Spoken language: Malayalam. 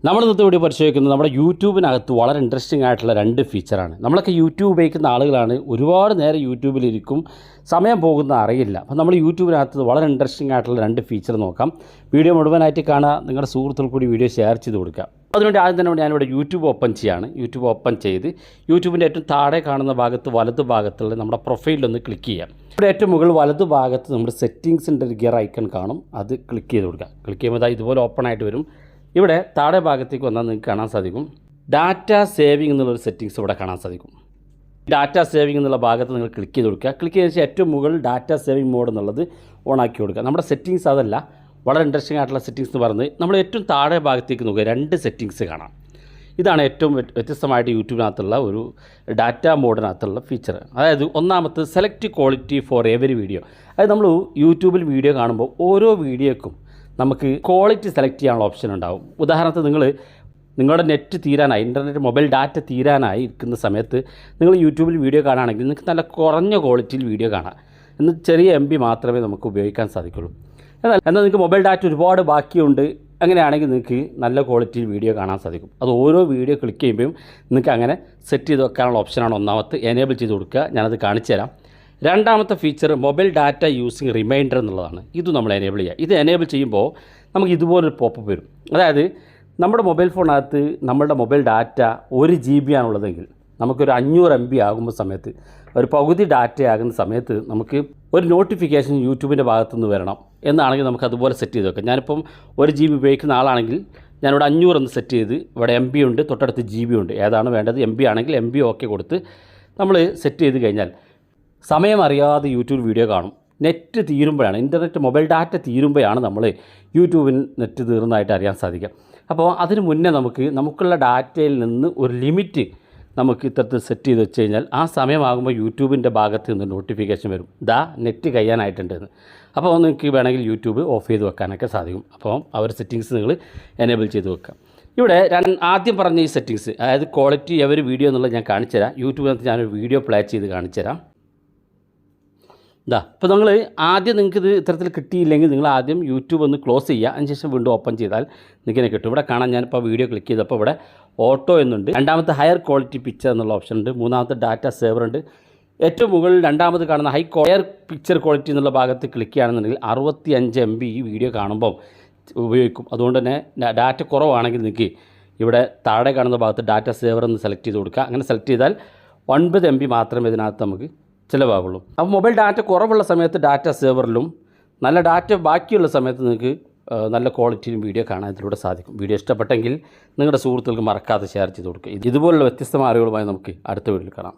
നമ്മൾ ഇന്നത്തെ വീഡിയോ പരിശോധിക്കുന്നത് നമ്മുടെ യൂട്യൂബിനകത്ത് വളരെ ഇൻട്രസ്റ്റിംഗ് ആയിട്ടുള്ള രണ്ട് ഫീച്ചറാണ്. നമ്മളൊക്കെ യൂട്യൂബ് ഉപയോഗിക്കുന്ന ആളുകളാണ്, ഒരുപാട് നേരം യൂട്യൂബിലിരിക്കും, സമയം പോകുന്ന അറിയില്ല. അപ്പോൾ നമ്മൾ യൂട്യൂബിനകത്ത് വളരെ ഇൻട്രസ്റ്റിംഗ് ആയിട്ടുള്ള രണ്ട് ഫീച്ചർ നോക്കാം. വീഡിയോ മുഴുവനായിട്ട് കാണുക, നിങ്ങളുടെ സുഹൃത്തുക്കൾ കൂടി വീഡിയോ ഷെയർ ചെയ്ത് കൊടുക്കുക. അതിനുവേണ്ടി ആദ്യം തന്നെ ഞാനിവിടെ യൂട്യൂബ് ഓപ്പൺ ചെയ്യുകയാണ്. യൂട്യൂബ് ഓപ്പൺ ചെയ്ത് യൂട്യൂബിൻ്റെ ഏറ്റവും താഴെ കാണുന്ന ഭാഗത്ത് വലതു ഭാഗത്തുള്ള നമ്മുടെ പ്രൊഫൈലൊന്ന് ക്ലിക്ക് ചെയ്യാം. ഇവിടെ ഏറ്റവും മുകളിൽ വലതു ഭാഗത്ത് നമ്മുടെ സെറ്റിങ്സിൻ്റെ ഒരു ഗിയർ ഐക്കൺ കാണും, അത് ക്ലിക്ക് ചെയ്ത് കൊടുക്കുക. ക്ലിക്ക് ചെയ്യുമ്പോൾ ഇതുപോലെ ഓപ്പൺ ആയിട്ട് വരും. ഇവിടെ താഴെ ഭാഗത്തേക്ക് വന്നാൽ നിങ്ങൾക്ക് കാണാൻ സാധിക്കും ഡാറ്റ സേവിംഗ് എന്നുള്ളൊരു സെറ്റിങ്സ് ഇവിടെ കാണാൻ സാധിക്കും. ഡാറ്റ സേവിംഗ് എന്നുള്ള ഭാഗത്ത് നിങ്ങൾ ക്ലിക്ക് ചെയ്ത് കൊടുക്കുക. ക്ലിക്ക് ചെയ്ത ശേഷം ഏറ്റവും മുകളിൽ ഡാറ്റ സേവിംഗ് മോഡ് എന്നുള്ളത് ഓൺ ആക്കി കൊടുക്കുക. നമ്മുടെ സെറ്റിങ്സ് അതല്ല, വളരെ ഇൻട്രസ്റ്റിംഗ് ആയിട്ടുള്ള സെറ്റിങ്സ് എന്ന് പറയുന്നത് നമ്മൾ ഏറ്റവും താഴെ ഭാഗത്തേക്ക് നോക്കുക, രണ്ട് സെറ്റിങ്സ് കാണാം. ഇതാണ് ഏറ്റവും വ്യത്യസ്തമായിട്ട് യൂട്യൂബിനകത്തുള്ള ഒരു ഡാറ്റ മോഡിനകത്തുള്ള ഫീച്ചർ. അതായത് ഒന്നാമത്തെ select quality for every video. അതായത് നമ്മൾ യൂട്യൂബിൽ വീഡിയോ കാണുമ്പോൾ ഓരോ വീഡിയോക്കും നമുക്ക് ക്വാളിറ്റി സെലക്ട് ചെയ്യാനുള്ള ഓപ്ഷൻ ഉണ്ടാവും. ഉദാഹരണത്തിന് നിങ്ങളുടെ നെറ്റ് തീരാനായി, ഇൻ്റർനെറ്റ് മൊബൈൽ ഡാറ്റ തീരാനായി ഇരിക്കുന്ന സമയത്ത് നിങ്ങൾ യൂട്യൂബിൽ വീഡിയോ കാണുകയാണെങ്കിൽ നിങ്ങൾക്ക് നല്ല കുറഞ്ഞ ക്വാളിറ്റിയിൽ വീഡിയോ കാണാം. എന്ന് ചെറിയ MB മാത്രമേ നമുക്ക് ഉപയോഗിക്കാൻ സാധിക്കുള്ളൂ. എന്നാൽ നിങ്ങൾക്ക് മൊബൈൽ ഡാറ്റ ഒരുപാട് ബാക്കിയുണ്ട്, അങ്ങനെയാണെങ്കിൽ നിങ്ങൾക്ക് നല്ല ക്വാളിറ്റിയിൽ വീഡിയോ കാണാൻ സാധിക്കും. അത് ഓരോ വീഡിയോ ക്ലിക്ക് ചെയ്യുമ്പോഴും നിങ്ങൾക്ക് അങ്ങനെ സെറ്റ് ചെയ്ത് വെക്കാനുള്ള ഓപ്ഷനാണ് ഒന്നാമത്തെ, എനേബിൾ ചെയ്ത് കൊടുക്കുക. ഞാനത് കാണിച്ചു തരാം. രണ്ടാമത്തെ feature mobile data using reminder എന്നുള്ളതാണ്. ഇത് നമ്മൾ എനേബിൾ ചെയ്യുക. ഇത് എനേബിൾ ചെയ്യുമ്പോൾ നമുക്ക് ഇതുപോലൊരു പോപ്പ് വരും. അതായത് നമ്മുടെ മൊബൈൽ ഫോണിനകത്ത് നമ്മളുടെ മൊബൈൽ ഡാറ്റ 1 GB ആണുള്ളതെങ്കിൽ നമുക്കൊരു 500 MB ആകുമ്പോൾ സമയത്ത്, ഒരു പകുതി ഡാറ്റ ആകുന്ന സമയത്ത് നമുക്ക് ഒരു നോട്ടിഫിക്കേഷൻ യൂട്യൂബിൻ്റെ ഭാഗത്തുനിന്ന് വരണം എന്നാണെങ്കിൽ നമുക്ക് അതുപോലെ സെറ്റ് ചെയ്ത് വെക്കാം. ഞാനിപ്പം 1 GB ഉപയോഗിക്കുന്ന ആളാണെങ്കിൽ ഞാനിവിടെ 500 എന്ന് സെറ്റ് ചെയ്ത്, ഇവിടെ MB ഉണ്ട്, തൊട്ടടുത്ത് GB ഉണ്ട്, ഏതാണ് വേണ്ടത്? MB ആണെങ്കിൽ MB ഓക്കെ കൊടുത്ത് നമ്മൾ സെറ്റ് ചെയ്ത് കഴിഞ്ഞാൽ സമയം അറിയാതെ യൂട്യൂബ് വീഡിയോ കാണും. നെറ്റ് തീരുമ്പോഴാണ്, ഇൻ്റർനെറ്റ് മൊബൈൽ ഡാറ്റ തീരുമ്പോഴാണ് നമ്മൾ യൂട്യൂബിന് നെറ്റ് തീർന്നതായിട്ട് അറിയാൻ സാധിക്കുക. അപ്പോൾ അതിന് മുന്നേ നമുക്കുള്ള ഡാറ്റയിൽ നിന്ന് ഒരു ലിമിറ്റ് നമുക്ക് ഇത്തരത്തിൽ സെറ്റ് ചെയ്ത് വെച്ച് കഴിഞ്ഞാൽ ആ സമയമാകുമ്പോൾ യൂട്യൂബിൻ്റെ ഭാഗത്ത് നിന്ന് നോട്ടിഫിക്കേഷൻ വരും, നെറ്റ് കഴിയാനായിട്ടുണ്ടെന്ന്. അപ്പോൾ നിങ്ങൾക്ക് വേണമെങ്കിൽ യൂട്യൂബ് ഓഫ് ചെയ്ത് വെക്കാനൊക്കെ സാധിക്കും. അപ്പോൾ ആ ഒരു സെറ്റിങ്സ് നിങ്ങൾ എനേബിൾ ചെയ്ത് വെക്കുക. ഇവിടെ ആദ്യം പറഞ്ഞ ഈ സെറ്റിങ്സ്, അതായത് ക്വാളിറ്റി എവരി വീഡിയോ എന്നുള്ളത് ഞാൻ കാണിച്ചു തരാം. യൂട്യൂബിനകത്ത് ഞാനൊരു വീഡിയോ പ്ലേ ചെയ്ത് കാണിച്ചു തരാം. ഇപ്പോൾ നിങ്ങൾ ആദ്യം നിങ്ങൾക്കിത് ഇത്തരത്തിൽ കിട്ടിയില്ലെങ്കിൽ നിങ്ങൾ ആദ്യം യൂട്യൂബ് ഒന്ന് ക്ലോസ് ചെയ്യുക, അതിനുശേഷം വീണ്ടും ഓപ്പൺ ചെയ്താൽ നിൽക്കിനെ കിട്ടും. ഇവിടെ കാണാൻ ഞാനിപ്പോൾ വീഡിയോ ക്ലിക്ക് ചെയ്തപ്പോൾ ഇവിടെ ഓട്ടോ എന്നുണ്ട്, രണ്ടാമത്തെ ഹയർ ക്വാളിറ്റി പിക്ചർ എന്നുള്ള ഓപ്ഷൻ ഉണ്ട്, മൂന്നാമത്തെ ഡാറ്റ സേവർ ഉണ്ട്, ഏറ്റവും മുകളിൽ രണ്ടാമത് കാണുന്ന ഹയർ പിക്ചർ ക്വാളിറ്റി എന്നുള്ള ഭാഗത്ത് ക്ലിക്ക് ചെയ്യുകയാണെന്നുണ്ടെങ്കിൽ 65 MB ഈ വീഡിയോ കാണുമ്പോൾ ഉപയോഗിക്കും. അതുകൊണ്ട് തന്നെ ഡാറ്റ കുറവാണെങ്കിൽ നിങ്ങൾക്ക് ഇവിടെ താഴെ കാണുന്ന ഭാഗത്ത് ഡാറ്റ സേവർ എന്ന് സെലക്ട് ചെയ്ത് കൊടുക്കുക. അങ്ങനെ സെലക്ട് ചെയ്താൽ 9 MB മാത്രമേ ഇതിനകത്ത് നമുക്ക് ചിലവാകുള്ളൂ. അപ്പോൾ മൊബൈൽ ഡാറ്റ കുറവുള്ള സമയത്ത് ഡാറ്റ സേവറിലും, നല്ല ഡാറ്റ ബാക്കിയുള്ള സമയത്ത് നിങ്ങൾക്ക് നല്ല ക്വാളിറ്റിയിലും വീഡിയോ കാണാൻ ഇതിലൂടെ സാധിക്കും. വീഡിയോ ഇഷ്ടപ്പെട്ടെങ്കിൽ നിങ്ങളുടെ സുഹൃത്തുക്കൾക്ക് മറക്കാതെ ഷെയർ ചെയ്ത് കൊടുക്കുക. ഇതുപോലുള്ള വ്യത്യസ്തമായ അറിവുകളുമായി നമുക്ക് അടുത്ത വീഡിയോയിൽ കാണാം.